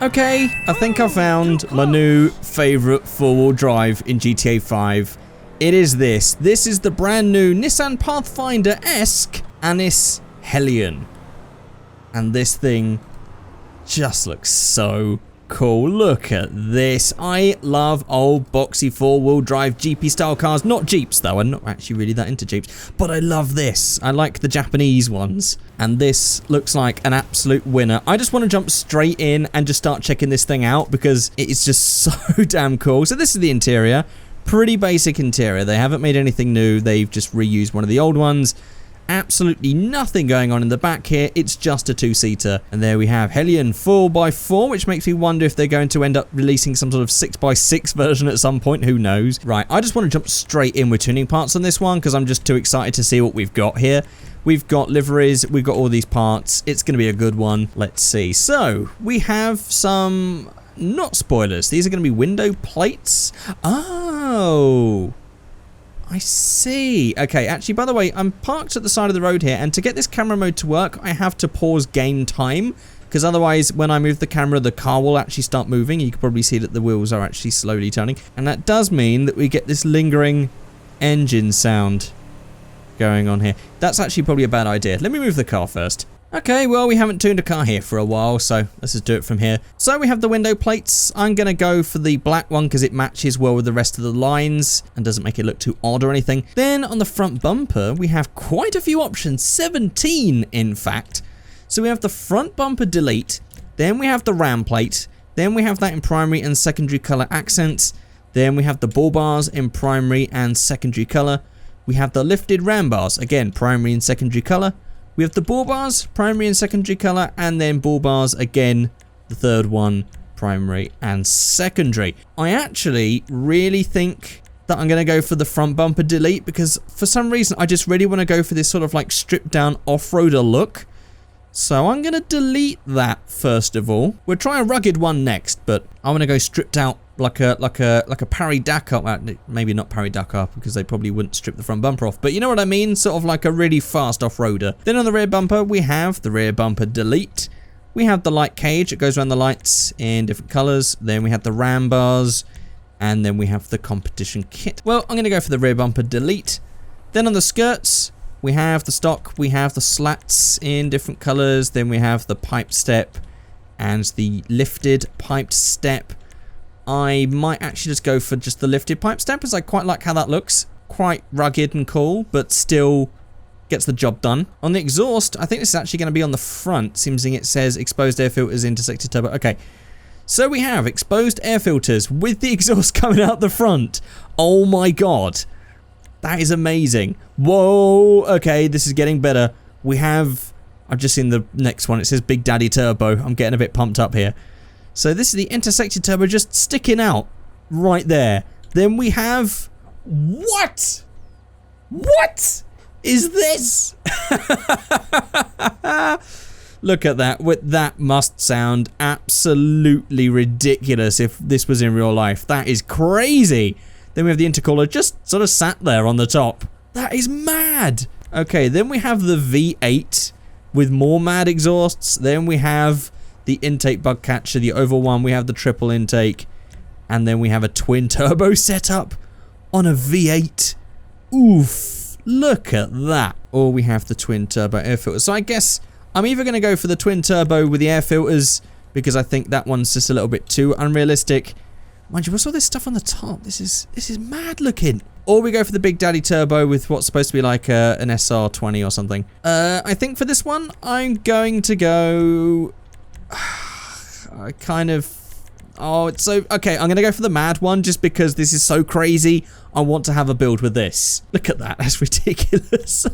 Okay, I think I found my new favourite four-wheel drive in GTA 5. It is this. This is the brand new Nissan Pathfinder-esque Anis Hellion. And this thing just looks so cool. Look at this. I love old boxy four-wheel drive Jeepy style cars. Not Jeeps though, I'm not actually really that into Jeeps, but I love this. I like the Japanese ones, and this looks like an absolute winner. I just want to jump straight in and just start checking this thing out because it is just so damn cool. So this is the interior. Pretty basic interior. They haven't made anything new. They've just reused one of the old ones. Absolutely nothing going on in the back here. It's just a two-seater. And there we have Hellion 4x4, which makes me wonder if they're going to end up releasing some sort of 6x6 version at some point. Who knows? Right, I just want to jump straight in with tuning parts on this one because I'm just too excited to see what we've got here. We've got liveries, we've got all these parts. It's going to be a good one. Let's see. So, we have some... not spoilers. These are going to be window plates. Oh... I see. Okay, actually, by the way, I'm parked at the side of the road here, and to get this camera mode to work, I have to pause game time, because otherwise, when I move the camera, the car will actually start moving. You can probably see that the wheels are actually slowly turning, and that does mean that we get this lingering engine sound going on here. That's actually probably a bad idea. Let me move the car first. Okay, well, we haven't tuned a car here for a while, so let's just do it from here. So we have the window plates. I'm going to go for the black one because it matches well with the rest of the lines and doesn't make it look too odd or anything. Then on the front bumper, we have quite a few options, 17 in fact. So we have the front bumper delete, then we have the ram plate, then we have that in primary and secondary color accents, then we have the bull bars in primary and secondary color. We have the lifted ram bars, again, primary and secondary color. We have the bull bars, primary and secondary color, and then bull bars again, the third one, primary and secondary. I actually really think that I'm going to go for the front bumper delete because for some reason I just really want to go for this sort of like stripped down off-roader look. So I'm going to delete that first of all. We'll try a rugged one next, but I want to go stripped out like a Paris-Dakar. Maybe not Paris-Dakar because they probably wouldn't strip the front bumper off, but you know what I mean, sort of like a really fast off-roader. Then on the rear bumper we have the rear bumper delete. We have the light cage, it goes around the lights in different colors. Then we have the ram bars, and then we have the competition kit. Well, I'm going to go for the rear bumper delete. Then on the skirts we have the stock, we have the slats in different colors, then we have the pipe step and the lifted piped step. I might actually just go for just the lifted pipe step as I quite like how that looks. Quite rugged and cool, but still gets the job done. On the exhaust, I think this is actually going to be on the front, seems it says exposed air filters intersected turbo. Okay, so we have exposed air filters with the exhaust coming out the front. Oh my god. That is amazing. Whoa, okay, this is getting better. We have, I've just seen the next one, it says Big Daddy Turbo. I'm getting a bit pumped up here. So this is the intersected turbo just sticking out right there. Then we have, what? What is this? Look at that. That must sound absolutely ridiculous if this was in real life. That is crazy. Then we have the intercooler just sort of sat there on the top. That is mad. Okay, then we have the V8 with more mad exhausts. Then we have the intake bug catcher, the oval one. We have the triple intake. And then we have a twin turbo setup on a V8. Oof, look at that. Or we have the twin turbo air filter. So I guess I'm either going to go for the twin turbo with the air filters because I think that one's just a little bit too unrealistic. Mind you, what's all this stuff on the top? This is mad looking. Or we go for the Big Daddy Turbo with what's supposed to be like an SR20 or something. I think for this one, I'm going to go... I kind of... Oh, it's so... Okay, I'm going to go for the mad one just because this is so crazy. I want to have a build with this. Look at that. That's ridiculous.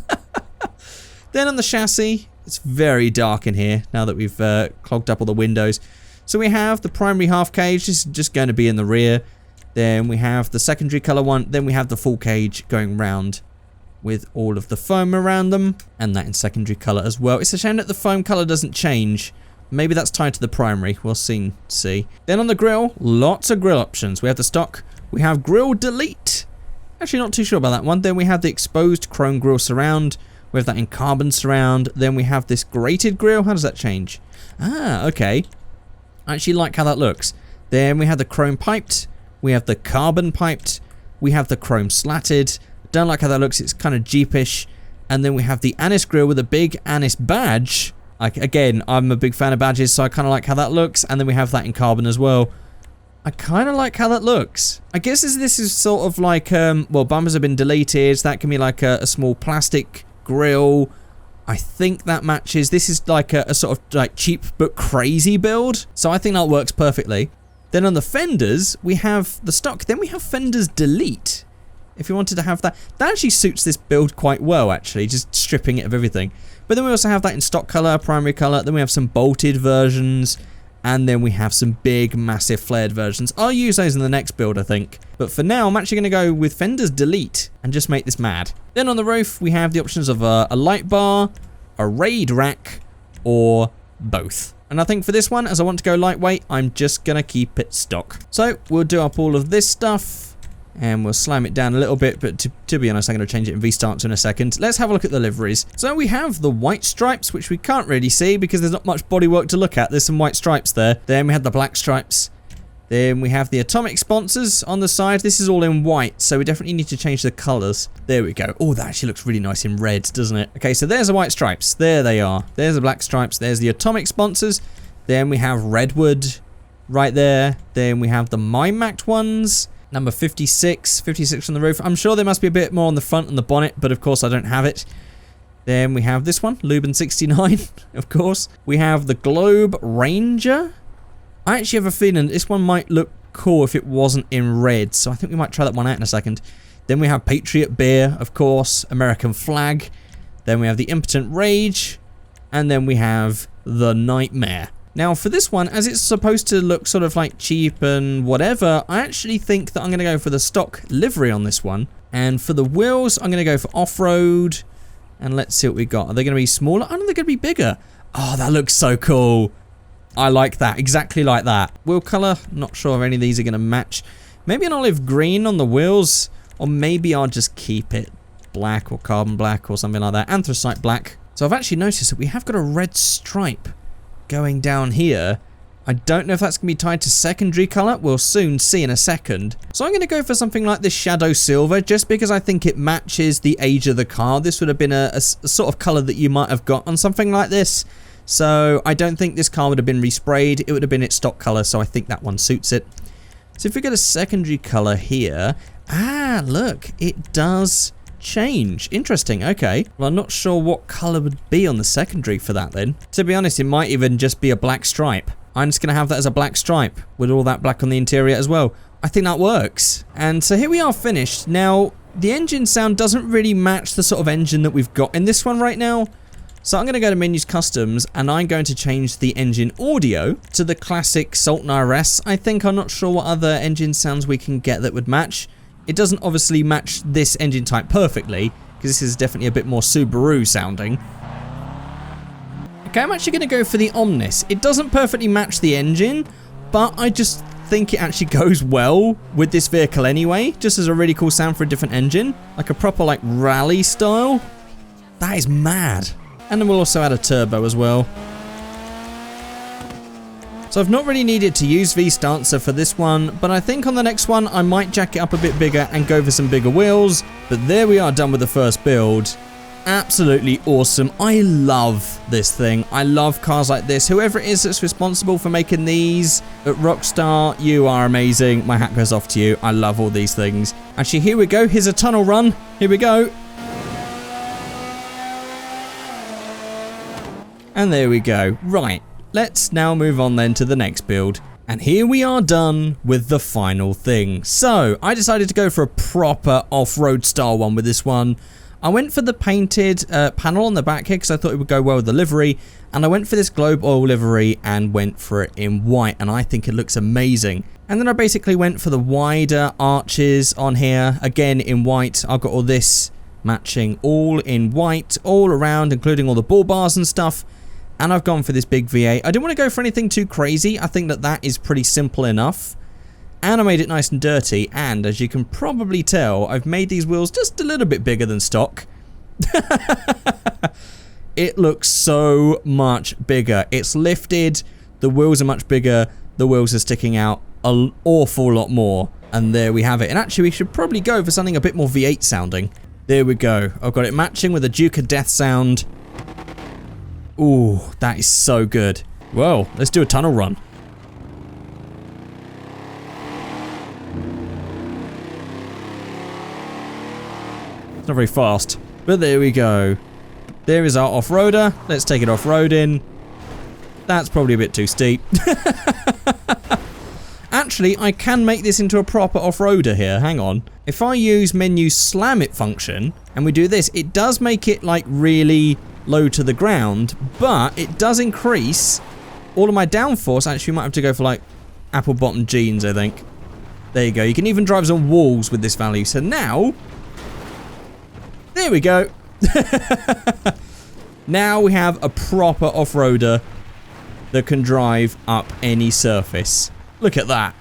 Then on the chassis, it's very dark in here now that we've clogged up all the windows. So we have the primary half cage, this is just going to be in the rear. Then we have the secondary color one. Then we have the full cage going round with all of the foam around them. And that in secondary color as well. It's a shame that the foam color doesn't change. Maybe that's tied to the primary. We'll soon see. Then on the grille, lots of grille options. We have the stock. We have grille delete. Actually not too sure about that one. Then we have the exposed chrome grille surround. We have that in carbon surround. Then we have this grated grille. How does that change? Ah, okay. I actually like how that looks. Then we have the chrome piped, we have the carbon piped, we have the chrome slatted. Don't like how that looks, it's kind of Jeepish. And then we have the anise grill with a big anise badge. Again, I'm a big fan of badges, so I kind of like how that looks. And then we have that in carbon as well. I kind of like how that looks. I guess this is sort of like, well, bumpers have been deleted. So that can be like a small plastic grill. I think that matches. This is like a sort of like cheap but crazy build. So I think that works perfectly. Then on the fenders, we have the stock. Then we have fenders delete. If you wanted to have that, that actually suits this build quite well, actually, just stripping it of everything. But then we also have that in stock color, primary color. Then we have some bolted versions. And then we have some big, massive flared versions. I'll use those in the next build, I think. But for now, I'm actually going to go with fenders delete and just make this mad. Then on the roof, we have the options of a light bar, a raid rack, or both. And I think for this one, as I want to go lightweight, I'm just going to keep it stock. So we'll do up all of this stuff. And we'll slam it down a little bit, but to be honest, I'm going to change it in V-Stance in a second. Let's have a look at the liveries. So we have the white stripes, which we can't really see because there's not much bodywork to look at. There's some white stripes there. Then we have the black stripes. Then we have the atomic sponsors on the side. This is all in white, so we definitely need to change the colours. There we go. Oh, that actually looks really nice in red, doesn't it? Okay, so there's the white stripes. There they are. There's the black stripes. There's the atomic sponsors. Then we have redwood right there. Then we have the MyMact ones. Number 56 on the roof. I'm sure there must be a bit more on the front and the bonnet, but of course I don't have it. Then we have this one, Lubin 69, of course. We have the Globe Ranger. I actually have a feeling this one might look cool if it wasn't in red, so I think we might try that one out in a second. Then we have Patriot Beer, of course, American Flag. Then we have the Impotent Rage, and then we have the Nightmare. Now for this one, as it's supposed to look sort of like cheap and whatever, I actually think that I'm going to go for the stock livery on this one. And for the wheels, I'm going to go for off-road. And let's see what we got. Are they going to be smaller? I don't think they're going to be bigger. Oh, that looks so cool. I like that, exactly like that. Wheel color, not sure if any of these are going to match. Maybe an olive green on the wheels, or maybe I'll just keep it black or carbon black or something like that. Anthracite black. So I've actually noticed that we have got a red stripe going down here. I don't know if that's going to be tied to secondary colour. We'll soon see in a second. So I'm going to go for something like this Shadow Silver just because I think it matches the age of the car. This would have been a sort of colour that you might have got on something like this. So I don't think this car would have been resprayed. It would have been its stock colour, so I think that one suits it. So if we get a secondary colour here... Ah, look, it does change. Interesting, okay. Well, I'm not sure what colour would be on the secondary for that then. To be honest, it might even just be a black stripe. I'm just going to have that as a black stripe with all that black on the interior as well. I think that works. And so here we are finished. Now, the engine sound doesn't really match the sort of engine that we've got in this one right now. So I'm going to go to Menus Customs and I'm going to change the engine audio to the classic Sultan RS. I think I'm not sure what other engine sounds we can get that would match. It doesn't obviously match this engine type perfectly, because this is definitely a bit more Subaru sounding. Okay, I'm actually going to go for the Omnis. It doesn't perfectly match the engine, but I just think it actually goes well with this vehicle anyway, just as a really cool sound for a different engine. Like a proper like rally style. That is mad. And then we'll also add a turbo as well. So I've not really needed to use V-Stancer for this one, but I think on the next one I might jack it up a bit bigger and go for some bigger wheels. But there we are, done with the first build. Absolutely awesome. I love this thing. I love cars like this. Whoever it is that's responsible for making these at Rockstar, you are amazing. My hat goes off to you. I love all these things. Actually, here we go. Here's a tunnel run. Here we go. And there we go. Right. Let's now move on then to the next build. And here we are done with the final thing. So, I decided to go for a proper off-road style one with this one. I went for the painted panel on the back here because I thought it would go well with the livery. And I went for this Globe Oil livery and went for it in white. And I think it looks amazing. And then I basically went for the wider arches on here. Again, in white. I've got all this matching all in white all around, including all the bull bars and stuff. And I've gone for this big V8. I didn't want to go for anything too crazy. I think that that is pretty simple enough. And I made it nice and dirty. And as you can probably tell, I've made these wheels just a little bit bigger than stock. It looks so much bigger. It's lifted. The wheels are much bigger. The wheels are sticking out an awful lot more. And there we have it. And actually, we should probably go for something a bit more V8 sounding. There we go. I've got it matching with a Duke of Death sound. Ooh, that is so good. Well, let's do a tunnel run. It's not very fast, but there we go. There is our off-roader. Let's take it off-roading. That's probably a bit too steep. Actually, I can make this into a proper off-roader here. Hang on. If I use menu slam it function, and we do this, it does make it like really low to the ground, but it does increase all of my downforce. Actually, we might have to go for like apple bottom jeans, I think. There you go. You can even drive on walls with this value. So now, there we go. Now we have a proper off-roader that can drive up any surface. Look at that.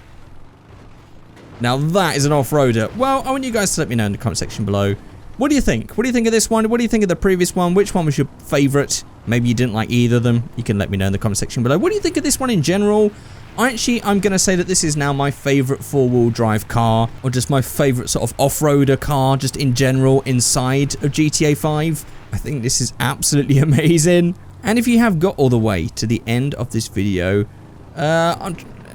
Now that is an off-roader. Well, I want you guys to let me know in the comment section below. What do you think? What do you think of this one? What do you think of the previous one? Which one was your favourite? Maybe you didn't like either of them. You can let me know in the comment section below. What do you think of this one in general? I'm going to say that this is now my favourite four-wheel drive car, or just my favourite sort of off-roader car, just in general, inside of GTA 5. I think this is absolutely amazing. And if you have got all the way to the end of this video,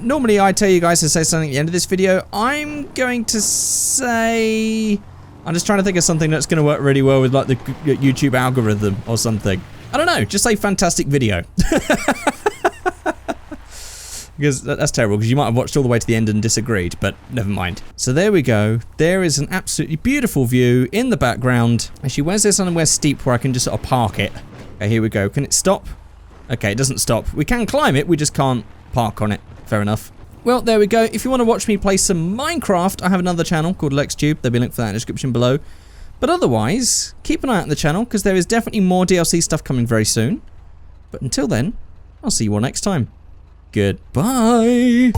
normally I tell you guys to say something at the end of this video. I'm going to say... I'm just trying to think of something that's going to work really well with like the YouTube algorithm or something. I don't know, just say fantastic video. Because that's terrible, because you might have watched all the way to the end and disagreed, but never mind. So there we go. There is an absolutely beautiful view in the background. Actually, where's there somewhere steep where I can just sort of park it? Okay, here we go. Can it stop? Okay, it doesn't stop. We can climb it, we just can't park on it. Fair enough. Well, there we go. If you want to watch me play some Minecraft, I have another channel called LexTube. There'll be a link for that in the description below. But otherwise, keep an eye out on the channel, because there is definitely more DLC stuff coming very soon. But until then, I'll see you all next time. Goodbye.